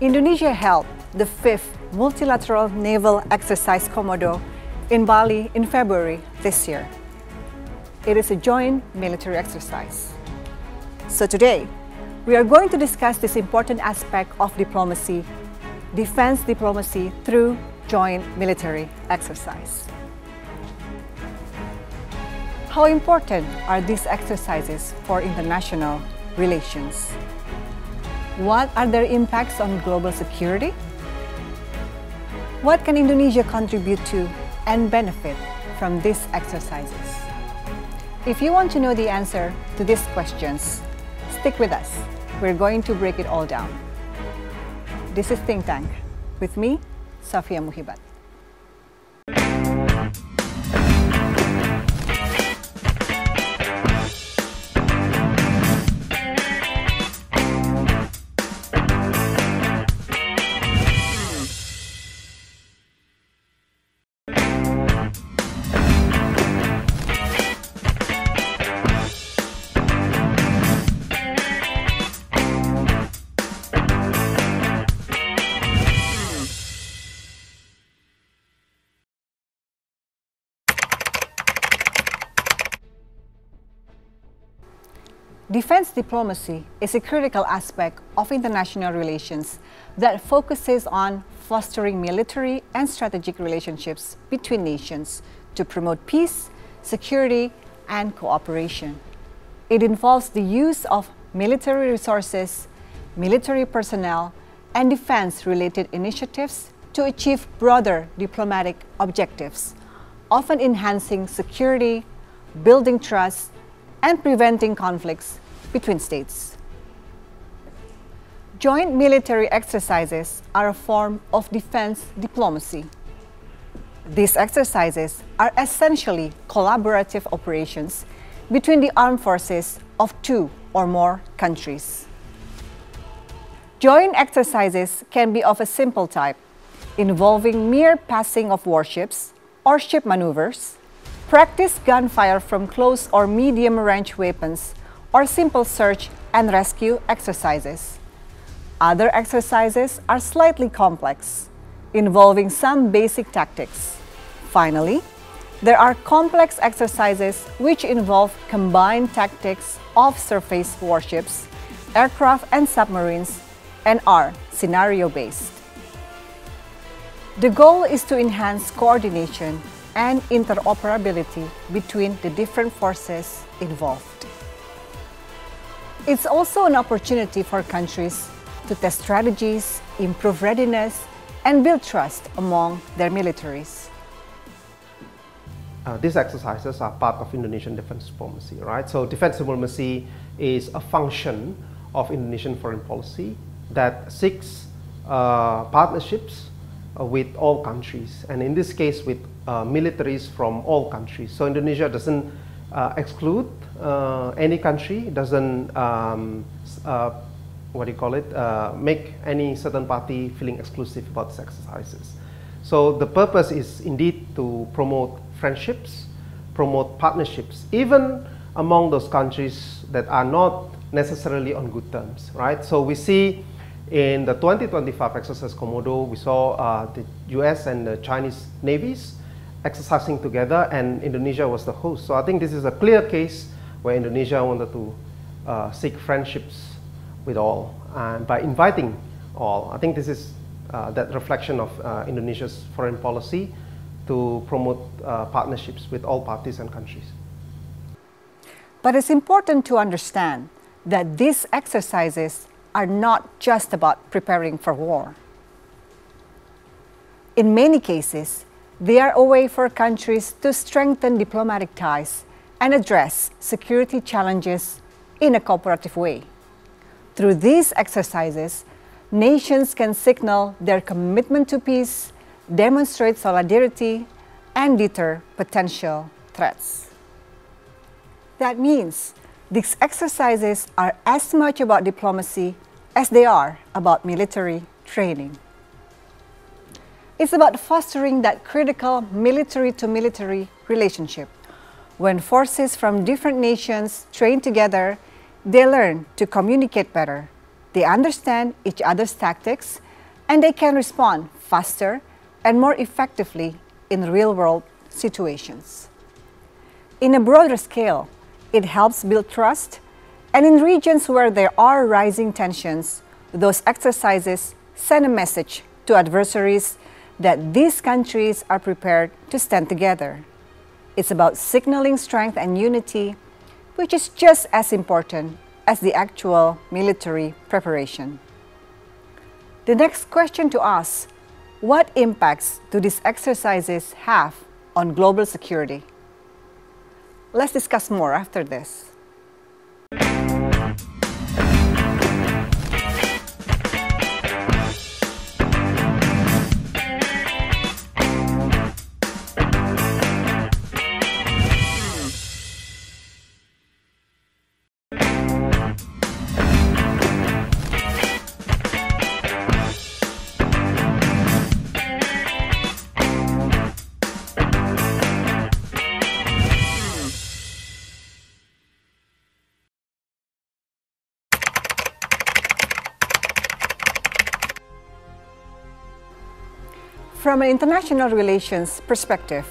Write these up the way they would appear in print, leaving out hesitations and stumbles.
Indonesia held the 5th Multilateral Naval Exercise Komodo in Bali in February this year. It is a joint military exercise. So today, we are going to discuss this important aspect of diplomacy, defense diplomacy through joint military exercise. How important are these exercises for international relations? What are their impacts on global security? What can Indonesia contribute to and benefit from these exercises? If you want to know the answer to these questions, stick with us. We're going to break it all down. This is Think Tank with me, Shafiah Muhibat. Defense diplomacy is a critical aspect of international relations that focuses on fostering military and strategic relationships between nations to promote peace, security, and cooperation. It involves the use of military resources, military personnel, and defense-related initiatives to achieve broader diplomatic objectives, often enhancing security, building trust, and preventing conflicts between states. Joint military exercises are a form of defense diplomacy. These exercises are essentially collaborative operations between the armed forces of two or more countries. Joint exercises can be of a simple type, involving mere passing of warships or ship maneuvers, practice gunfire from close or medium-range weapons, or simple search and rescue exercises. Other exercises are slightly complex, involving some basic tactics. Finally, there are complex exercises which involve combined tactics of surface warships, aircraft and submarines, and are scenario-based. The goal is to enhance coordination and interoperability between the different forces involved. It's also an opportunity for countries to test strategies, improve readiness, and build trust among their militaries. These exercises are part of Indonesian defense diplomacy, right? So defense diplomacy is a function of Indonesian foreign policy that seeks partnerships with all countries, and in this case with militaries from all countries. So Indonesia doesn't exclude any country, doesn't make any certain party feeling exclusive about these exercises. So the purpose is indeed to promote friendships, promote partnerships, even among those countries that are not necessarily on good terms, right? So we see in the 2025 exercise Komodo, we saw the US and the Chinese navies exercising together, and Indonesia was the host. So I think this is a clear case where Indonesia wanted to seek friendships with all, and by inviting all. I think this is that reflection of Indonesia's foreign policy to promote partnerships with all parties and countries. But it's important to understand that these exercises are not just about preparing for war. In many cases, They are a way for countries to strengthen diplomatic ties and address security challenges in a cooperative way. Through these exercises, nations can signal their commitment to peace, demonstrate solidarity, and deter potential threats. That means these exercises are as much about diplomacy as they are about military training. It's about fostering that critical military-to-military relationship. When forces from different nations train together, they learn to communicate better. They understand each other's tactics, and they can respond faster and more effectively in real-world situations. In a broader scale, it helps build trust, and in regions where there are rising tensions, those exercises send a message to adversaries that these countries are prepared to stand together. It's about signaling strength and unity, which is just as important as the actual military preparation. The next question to ask: what impacts do these exercises have on global security? Let's discuss more after this. From an international relations perspective,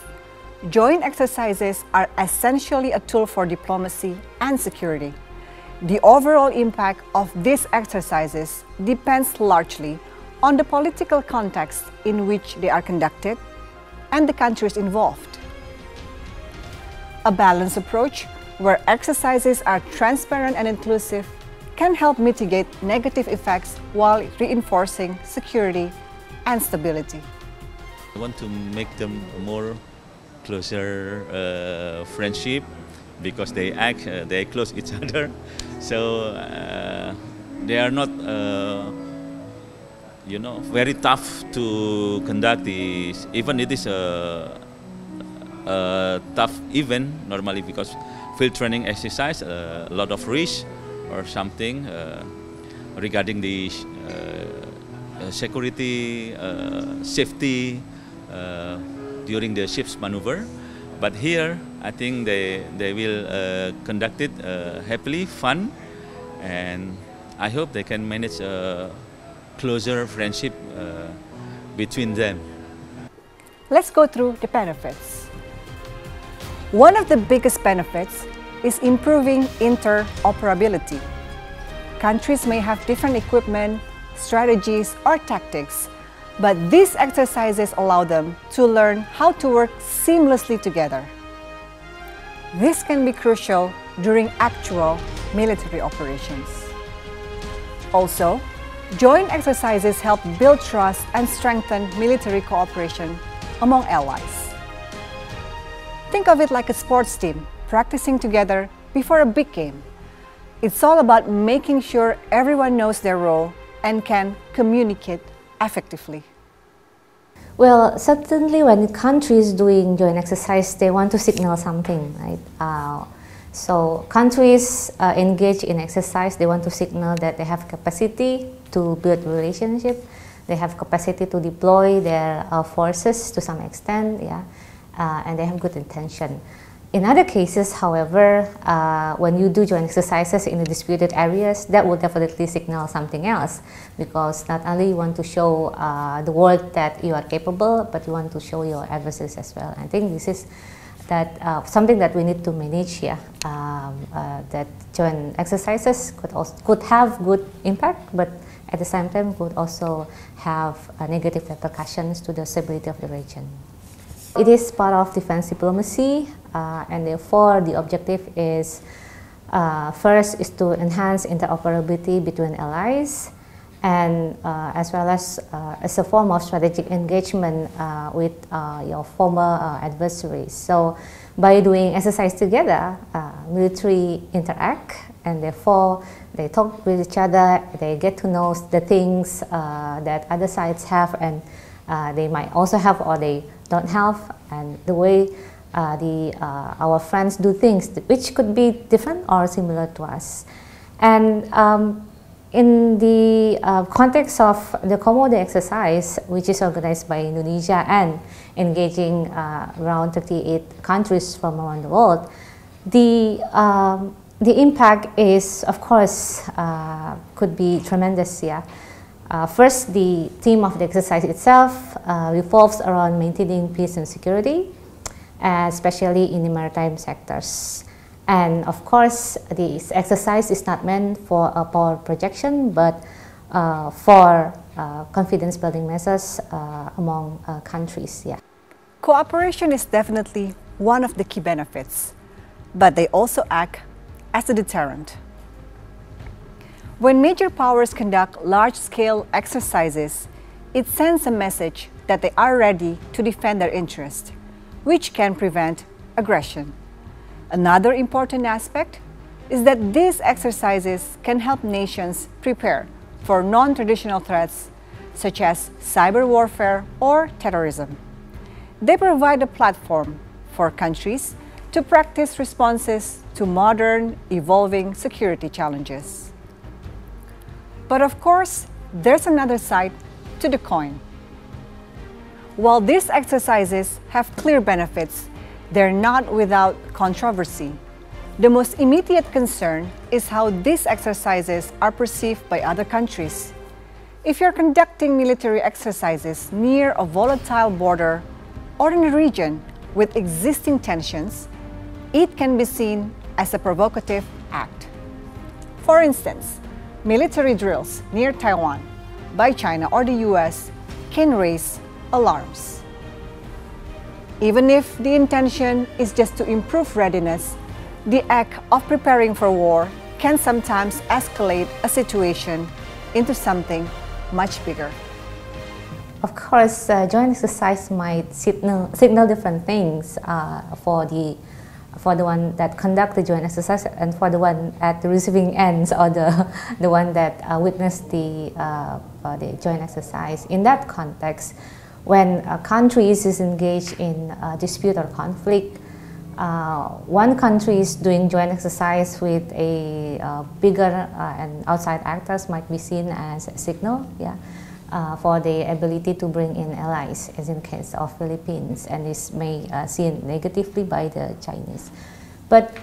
joint exercises are essentially a tool for diplomacy and security. The overall impact of these exercises depends largely on the political context in which they are conducted and the countries involved. A balanced approach, where exercises are transparent and inclusive, can help mitigate negative effects while reinforcing security and stability. I want to make them more closer friendship because they close each other, so they are not very tough to conduct this. Even it is a tough event normally because field training exercise a lot of risk or something regarding the security, safety. During the ship's maneuver, but here I think they will conduct it happily, fun, and I hope they can manage a closer friendship between them. Let's go through the benefits. One of the biggest benefits is improving interoperability. Countries may have different equipment, strategies, or tactics, but these exercises allow them to learn how to work seamlessly together. This can be crucial during actual military operations. Also, joint exercises help build trust and strengthen military cooperation among allies. Think of it like a sports team practicing together before a big game. It's all about making sure everyone knows their role and can communicate effectively. Well, certainly when countries doing joint exercise, they want to signal something, right? So countries engage in exercise, they want to signal that they have capacity to build relationship, they have capacity to deploy their forces to some extent, and they have good intention. In other cases, however, when you do joint exercises in the disputed areas, that will definitely signal something else, because not only you want to show the world that you are capable, but you want to show your adversaries as well. I think this is something that we need to manage here. That joint exercises could have good impact, but at the same time could also have negative repercussions to the stability of the region. It is part of defense diplomacy, and therefore the objective is first is to enhance interoperability between allies, and as well as a form of strategic engagement with your former adversaries. So by doing exercise together, military interact, and therefore they talk with each other, they get to know the things that other sides have, and they might also have or they don't have, and the way our friends do things which could be different or similar to us. And in the context of the Komodo exercise, which is organized by Indonesia and engaging around 38 countries from around the world, the impact is, of course, could be tremendous. Yeah. First, the theme of the exercise itself revolves around maintaining peace and security, especially in the maritime sectors. And of course, this exercise is not meant for a power projection, but for confidence building measures among countries. Yeah. Cooperation is definitely one of the key benefits, but they also act as a deterrent. When major powers conduct large-scale exercises, it sends a message that they are ready to defend their interests, which can prevent aggression. Another important aspect is that these exercises can help nations prepare for non-traditional threats such as cyber warfare or terrorism. They provide a platform for countries to practice responses to modern, evolving security challenges. But of course, there's another side to the coin. While these exercises have clear benefits, they're not without controversy. The most immediate concern is how these exercises are perceived by other countries. If you're conducting military exercises near a volatile border or in a region with existing tensions, it can be seen as a provocative act. For instance, military drills near Taiwan by China or the US can raise alarms. Even if the intention is just to improve readiness, the act of preparing for war can sometimes escalate a situation into something much bigger. Of course, joint exercise might signal different things for the one that conduct the joint exercise and for the one at the receiving ends, or the one that witnessed the joint exercise. In that context, when a country is engaged in a dispute or conflict, one country is doing joint exercise with a bigger and outside actors might be seen as a signal, yeah, for the ability to bring in allies, as in the case of Philippines, and this may seen negatively by the Chinese. But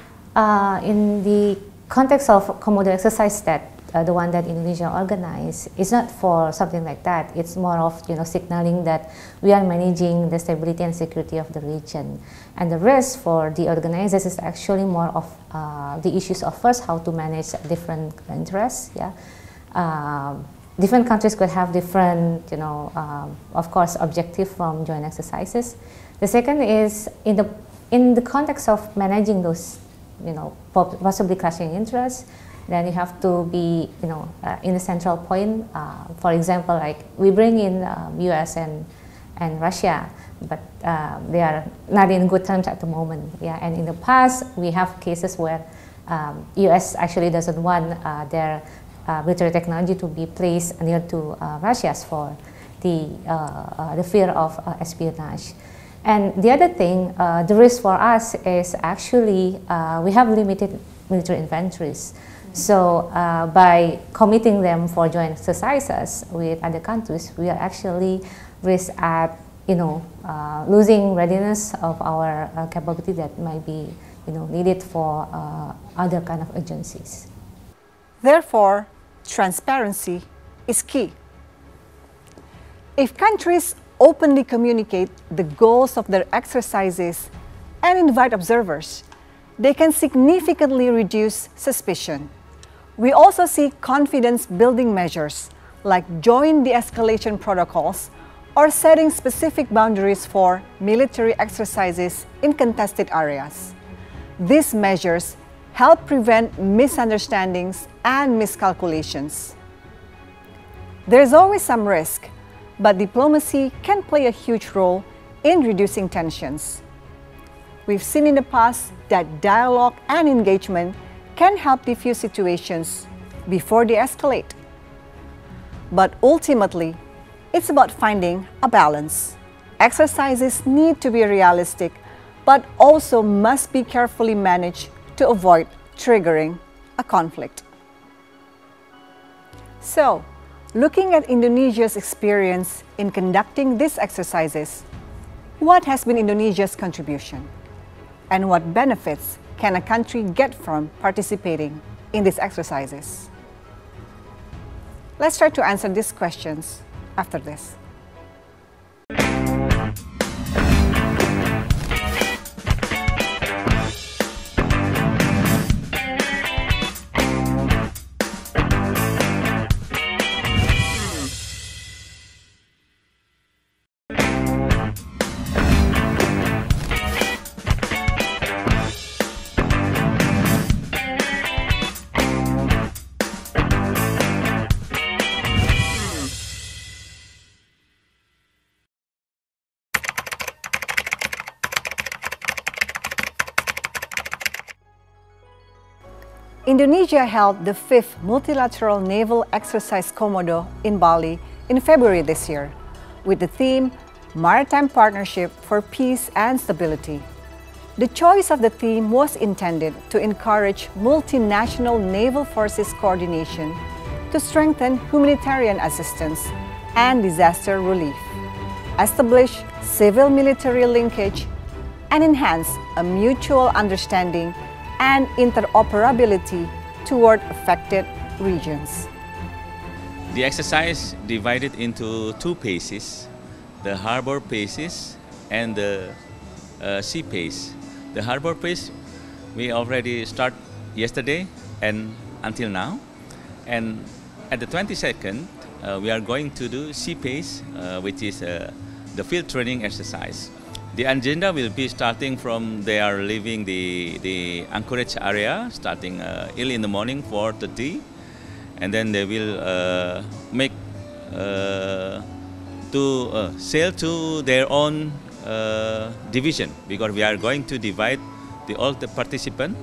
in the context of Komodo exercise, that the one that Indonesia organized, is not for something like that. It's more of signaling that we are managing the stability and security of the region. And the risk for the organizers is actually more of the issues of first how to manage different interests. Yeah, different countries could have different, of course, objective from joint exercises. The second is in the context of managing those, possibly clashing interests. Then you have to be, in the central point. For example, like we bring in U.S. and Russia, but they are not in good terms at the moment. Yeah, and in the past we have cases where U.S. actually doesn't want their military technology to be placed near to Russia's for the fear of espionage. And the other thing, the risk for us is actually we have limited military inventories. So by committing them for joint exercises with other countries, we are actually risk at losing readiness of our capability that might be needed for other kind of agencies. Therefore, transparency is key. If countries openly communicate the goals of their exercises and invite observers, they can significantly reduce suspicion. We also see confidence-building measures like joint de-escalation protocols or setting specific boundaries for military exercises in contested areas. These measures help prevent misunderstandings and miscalculations. There's always some risk, but diplomacy can play a huge role in reducing tensions. We've seen in the past that dialogue and engagement can help diffuse situations before they escalate. But ultimately, it's about finding a balance. Exercises need to be realistic, but also must be carefully managed to avoid triggering a conflict. So, looking at Indonesia's experience in conducting these exercises, what has been Indonesia's contribution? And what benefits can a country get from participating in these exercises? Let's try to answer these questions after this. Indonesia held the 5th Multilateral Naval Exercise Komodo in Bali in February this year, with the theme Maritime Partnership for Peace and Stability. The choice of the theme was intended to encourage multinational naval forces coordination to strengthen humanitarian assistance and disaster relief, establish civil-military linkage, and enhance a mutual understanding and interoperability toward affected regions. The exercise divided into 2 phases, the harbor phases and the sea phase. The harbor phase we already start yesterday and until now, and at the 22nd we are going to do sea phase, which is the field training exercise. The agenda will be starting from they are leaving the anchorage area, starting early in the morning, 4:30, and then they will make to sail to their own division, because we are going to divide all the participants,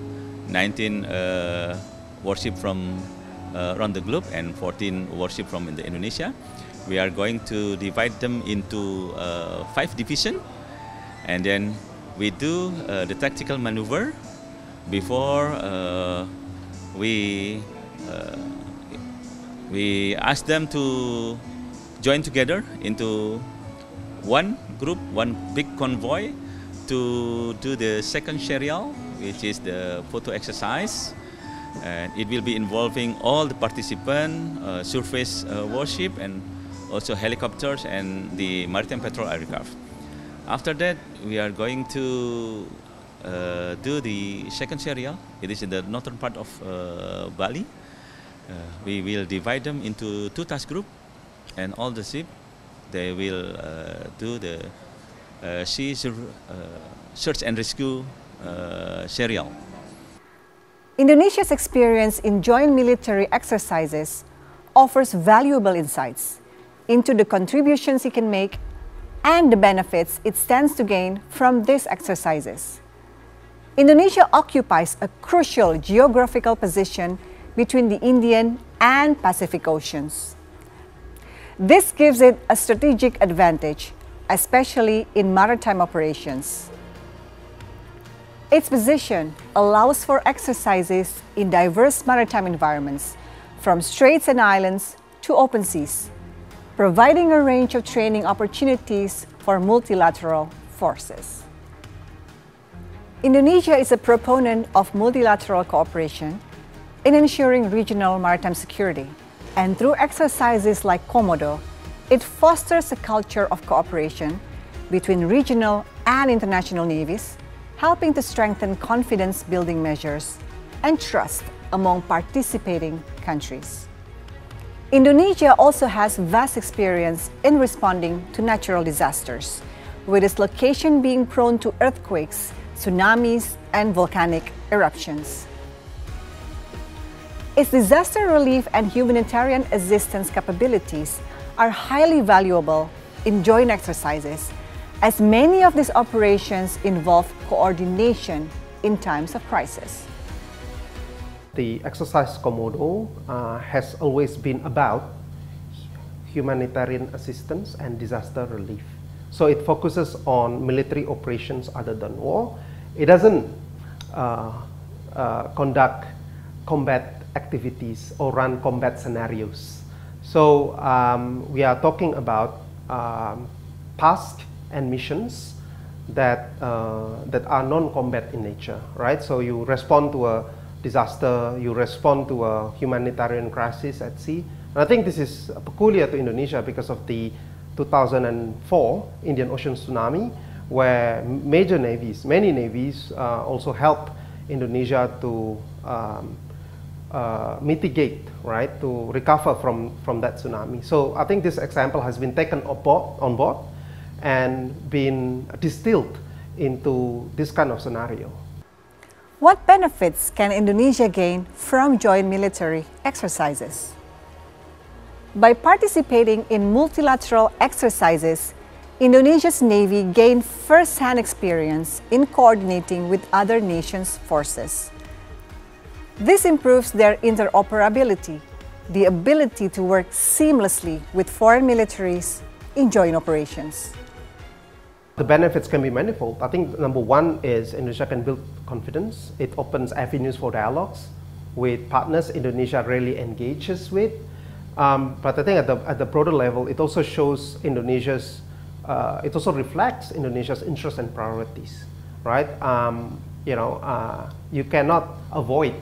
19 warship from around the globe and 14 warship from Indonesia. We are going to divide them into 5 divisions. And then we do the tactical maneuver before we ask them to join together into one group, one big convoy to do the second serial, which is the photo exercise. And it will be involving all the participants, surface warship, and also helicopters and the maritime patrol aircraft. After that, we are going to do the second serial. It is in the northern part of Bali. We will divide them into 2 task groups, and all the ships, they will do the sea search and rescue serial. Indonesia's experience in joint military exercises offers valuable insights into the contributions it can make and the benefits it stands to gain from these exercises. Indonesia occupies a crucial geographical position between the Indian and Pacific Oceans. This gives it a strategic advantage, especially in maritime operations. Its position allows for exercises in diverse maritime environments, from straits and islands to open seas, providing a range of training opportunities for multilateral forces. Indonesia is a proponent of multilateral cooperation in ensuring regional maritime security, and through exercises like Komodo, it fosters a culture of cooperation between regional and international navies, helping to strengthen confidence-building measures and trust among participating countries. Indonesia also has vast experience in responding to natural disasters, with its location being prone to earthquakes, tsunamis, and volcanic eruptions. Its disaster relief and humanitarian assistance capabilities are highly valuable in joint exercises, as many of these operations involve coordination in times of crisis. The exercise Komodo has always been about humanitarian assistance and disaster relief. So it focuses on military operations other than war. It doesn't conduct combat activities or run combat scenarios. So we are talking about tasks and missions that are non-combat in nature, right? So you respond to a disaster, you respond to a humanitarian crisis at sea. And I think this is peculiar to Indonesia because of the 2004 Indian Ocean tsunami, where major navies, many navies also helped Indonesia to mitigate, right, to recover from that tsunami. So I think this example has been taken on board and been distilled into this kind of scenario. What benefits can Indonesia gain from joint military exercises? By participating in multilateral exercises, Indonesia's Navy gained first-hand experience in coordinating with other nations' forces. This improves their interoperability, the ability to work seamlessly with foreign militaries in joint operations. The benefits can be manifold. I think number one is Indonesia can build confidence. It opens avenues for dialogues with partners Indonesia really engages with. But I think at the broader level, it also shows Indonesia's, it also reflects Indonesia's interests and priorities, right? You cannot avoid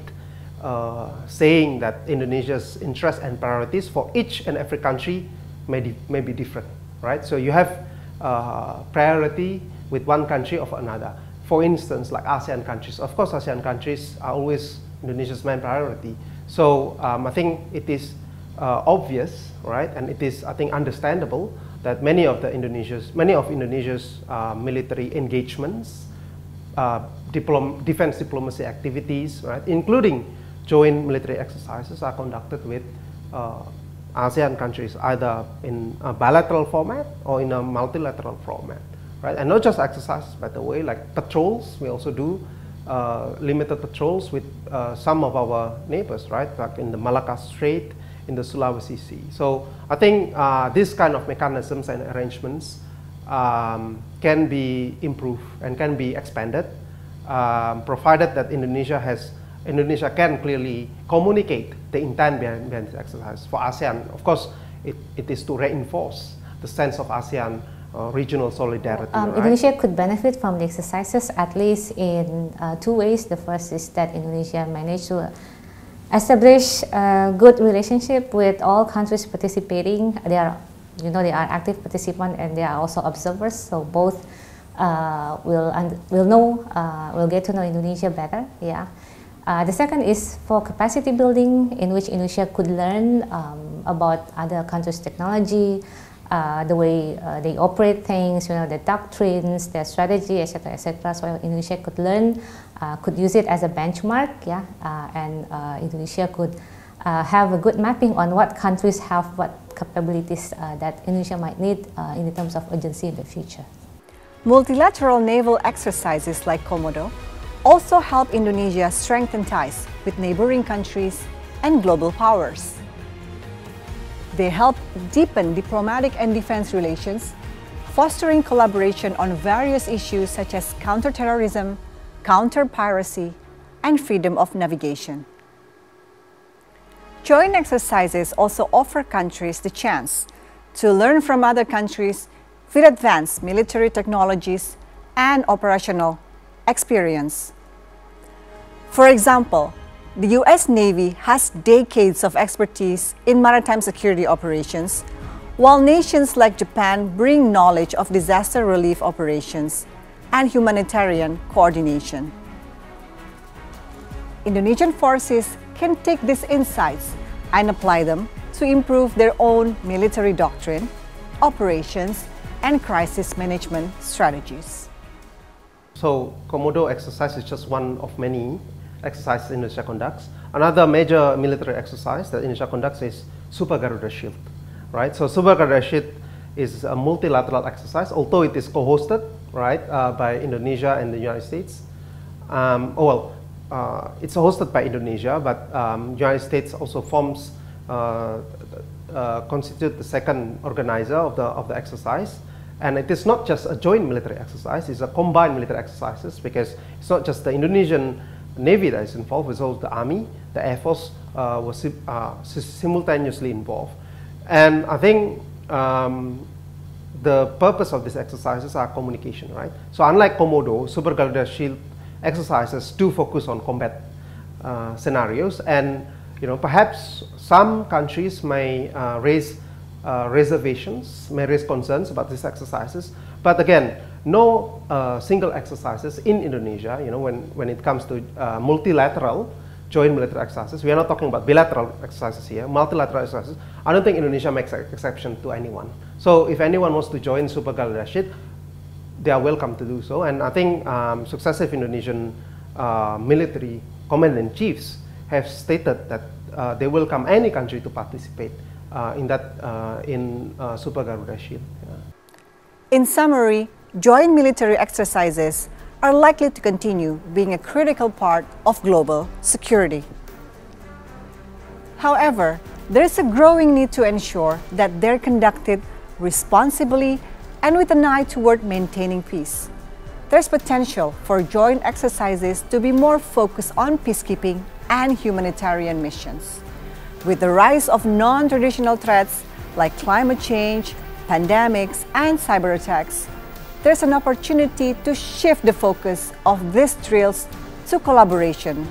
saying that Indonesia's interests and priorities for each and every country may be different, right? So you have priority with one country of another. For instance, like ASEAN countries. Of course, ASEAN countries are always Indonesia's main priority. So I think it is obvious, right, and it is, I think, understandable that many of Indonesia's military engagements, defense diplomacy activities, right, including joint military exercises, are conducted with ASEAN countries, either in a bilateral format or in a multilateral format, right? And not just exercises, by the way, like patrols. We also do limited patrols with some of our neighbors, right? Like in the Malacca Strait, in the Sulawesi Sea. So I think these kind of mechanisms and arrangements can be improved and can be expanded, provided that Indonesia can clearly communicate the intent behind this exercise. For ASEAN, of course, it is to reinforce the sense of ASEAN regional solidarity. Right? Indonesia could benefit from the exercises at least in two ways. The first is that Indonesia managed to establish a good relationship with all countries participating. They are active participants and they are also observers. So both will get to know Indonesia better. Yeah. The second is for capacity building, in which Indonesia could learn about other countries' technology, the way they operate things, the doctrines, their strategy, etc., etc. So Indonesia could learn, could use it as a benchmark, yeah, and Indonesia could have a good mapping on what countries have what capabilities that Indonesia might need in terms of urgency in the future. Multilateral naval exercises like Komodo also help Indonesia strengthen ties with neighboring countries and global powers. They help deepen diplomatic and defense relations, fostering collaboration on various issues such as counterterrorism, counter-piracy, and freedom of navigation. Joint exercises also offer countries the chance to learn from other countries with advanced military technologies and operational experience. For example, the U.S. Navy has decades of expertise in maritime security operations, while nations like Japan bring knowledge of disaster relief operations and humanitarian coordination. Indonesian forces can take these insights and apply them to improve their own military doctrine, operations, and crisis management strategies. So Komodo exercise is just one of many exercises Indonesia conducts. Another major military exercise that Indonesia conducts is Super Garuda Shield, right? So Super Garuda Shield is a multilateral exercise, although it is co-hosted, right, by Indonesia and the United States. It's hosted by Indonesia, but United States also forms, constitute the second organizer of the exercise. And it is not just a joint military exercise, it's a combined military exercises, because it's not just the Indonesian Navy that is involved, it's also the Army, the Air Force was simultaneously involved. And I think the purpose of these exercises are communication, right? So unlike Komodo, Super Garuda Shield exercises do focus on combat scenarios, and perhaps some countries may raise reservations, may raise concerns about these exercises. But again, no single exercises in Indonesia, when it comes to multilateral joint military exercises, we are not talking about bilateral exercises here, multilateral exercises. I don't think Indonesia makes an exception to anyone. So if anyone wants to join Super Garuda Shield, they are welcome to do so. And I think successive Indonesian military commander-in-chiefs have stated that they welcome any country to participate in Super Garuda Shield. Yeah. In summary, joint military exercises are likely to continue being a critical part of global security. However, there is a growing need to ensure that they're conducted responsibly and with an eye toward maintaining peace. There's potential for joint exercises to be more focused on peacekeeping and humanitarian missions. With the rise of non-traditional threats like climate change, pandemics, and cyber attacks, there's an opportunity to shift the focus of these drills to collaboration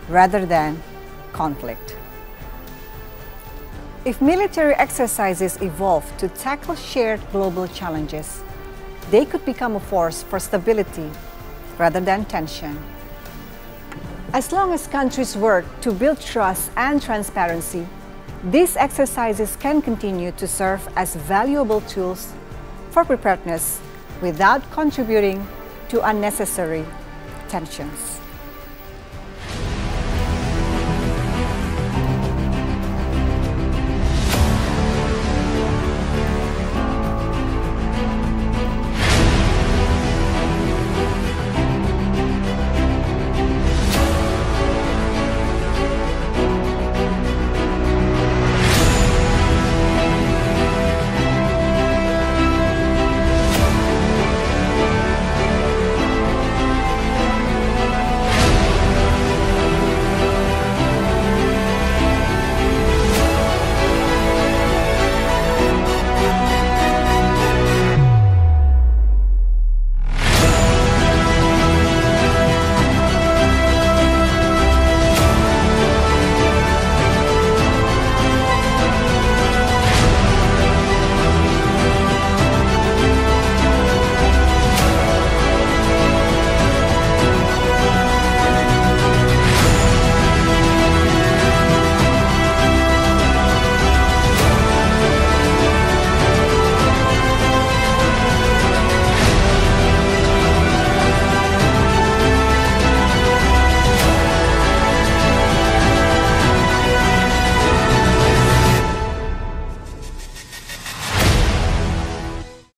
rather than conflict. If military exercises evolve to tackle shared global challenges, they could become a force for stability rather than tension. As long as countries work to build trust and transparency, these exercises can continue to serve as valuable tools for preparedness without contributing to unnecessary tensions.